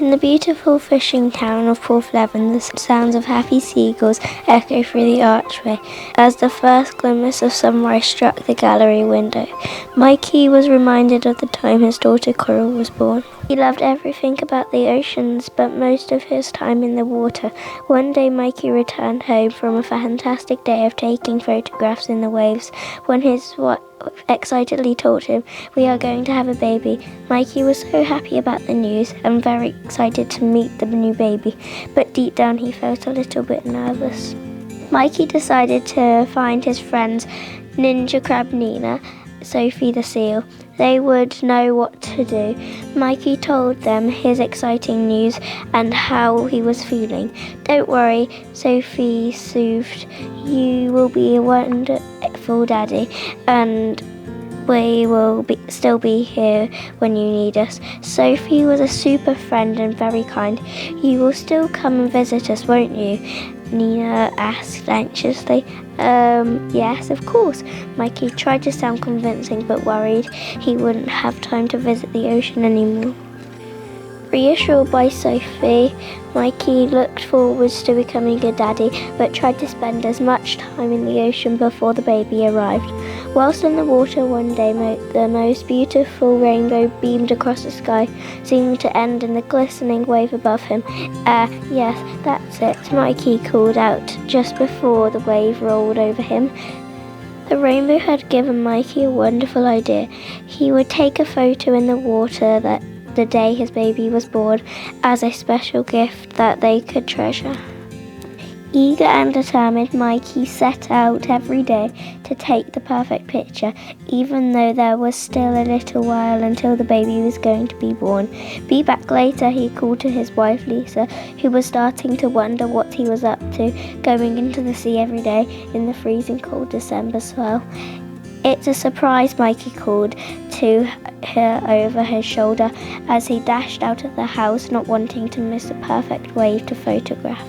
In the beautiful fishing town of Porthleven, the sounds of happy seagulls echo through the archway as the first glimmers of sunrise struck the gallery window. Mikey was reminded of the time his daughter Coral was born. He loved everything about the oceans, but most of his time in the water. One day Mikey returned home from a fantastic day of taking photographs in the waves when his wife excitedly told him, "We are going to have a baby." Mikey was so happy about the news and very excited to meet the new baby, but deep down he felt a little bit nervous. Mikey decided to find his friends Ninja Crab Nina, Sophie the Seal. They would know what to do. Mikey told them his exciting news and how he was feeling. "Don't worry," Sophie soothed. "You will be a wonderful daddy, and we will still be here when you need us." Sophie was a super friend and very kind. "You will still come and visit us, won't you?" Nina asked anxiously. Yes, of course." Mikey tried to sound convincing, but worried he wouldn't have time to visit the ocean anymore. Reassured by Sophie, Mikey looked forward to becoming a daddy, but tried to spend as much time in the ocean before the baby arrived. Whilst in the water one day, the most beautiful rainbow beamed across the sky, seeming to end in the glistening wave above him. Yes, that's it," Mikey called out just before the wave rolled over him. The rainbow had given Mikey a wonderful idea. He would take a photo in the water that the day his baby was born as a special gift that they could treasure. Eager and determined, Mikey set out every day to take the perfect picture, even though there was still a little while until the baby was going to be born. "Be back later," he called to his wife Lisa, who was starting to wonder what he was up to, going into the sea every day in the freezing cold December swell. "It's a surprise," Mikey called to her over his shoulder as he dashed out of the house, not wanting to miss a perfect wave to photograph.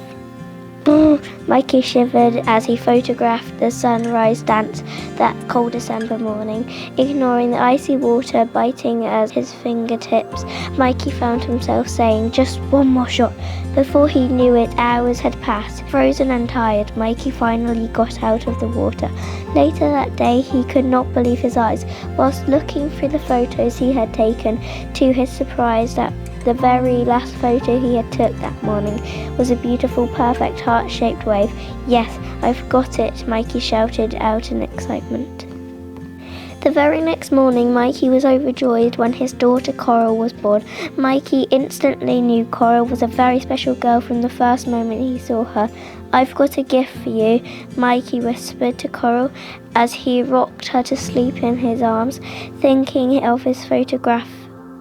Mikey shivered as he photographed the sunrise dance that cold December morning. Ignoring the icy water biting at his fingertips, Mikey found himself saying, "Just one more shot." Before he knew it, hours had passed. Frozen and tired, Mikey finally got out of the water. Later that day, he could not believe his eyes. Whilst looking through the photos he had taken, to his surprise, that the very last photo he had took that morning was a beautiful, perfect heart-shaped wave. "Yes, I've got it," Mikey shouted out in excitement. The very next morning, Mikey was overjoyed when his daughter Coral was born. Mikey instantly knew Coral was a very special girl from the first moment he saw her. "I've got a gift for you," Mikey whispered to Coral as he rocked her to sleep in his arms. Thinking of his photograph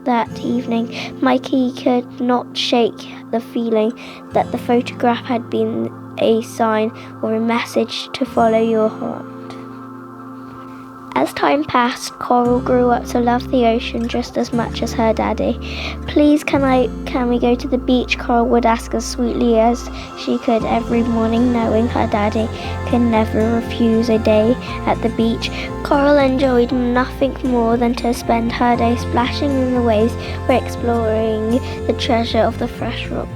that evening, Mikey could not shake the feeling that the photograph had been a sign or a message to follow your heart. As time passed, Coral grew up to love the ocean just as much as her daddy. "Please, can we go to the beach?" Coral would ask as sweetly as she could every morning, knowing her daddy could never refuse a day at the beach. Coral enjoyed nothing more than to spend her day splashing in the waves or exploring the treasure of the fresh rock.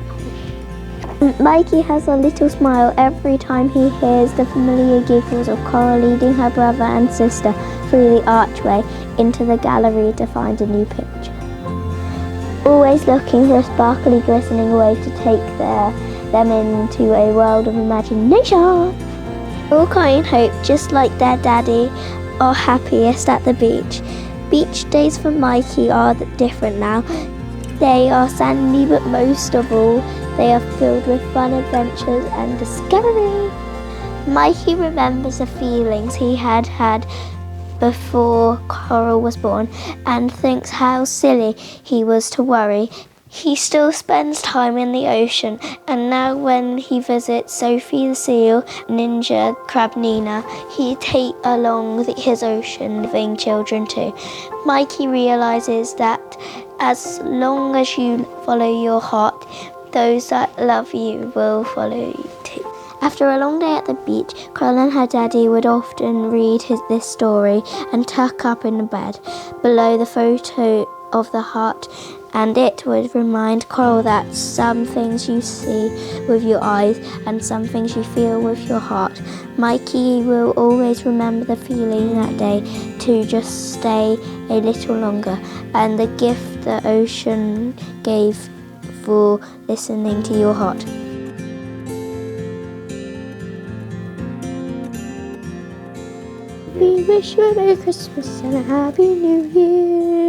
Mikey has a little smile every time he hears the familiar giggles of Coral leading her brother and sister through the archway into the gallery to find a new picture. Always looking for a sparkly, glistening way to take them into a world of imagination. All kind hope, just like their daddy, are happiest at the beach. Beach days for Mikey are different now. They are sandy, but most of all, they are filled with fun, adventures and discovery. Mikey remembers the feelings he had before Coral was born and thinks how silly he was to worry. He still spends time in the ocean, and now when he visits Sophie the Seal, Ninja Crab Nina, he takes along his ocean-living children too. Mikey realizes that as long as you follow your heart, those that love you will follow you too. After a long day at the beach, Coral and her daddy would often read this story and tuck up in the bed. Below the photo of the heart, and it would remind Coral that some things you see with your eyes and some things you feel with your heart. Mikey will always remember the feeling that day to just stay a little longer, and the gift the ocean gave for listening to your heart. We wish you a Merry Christmas and a Happy New Year.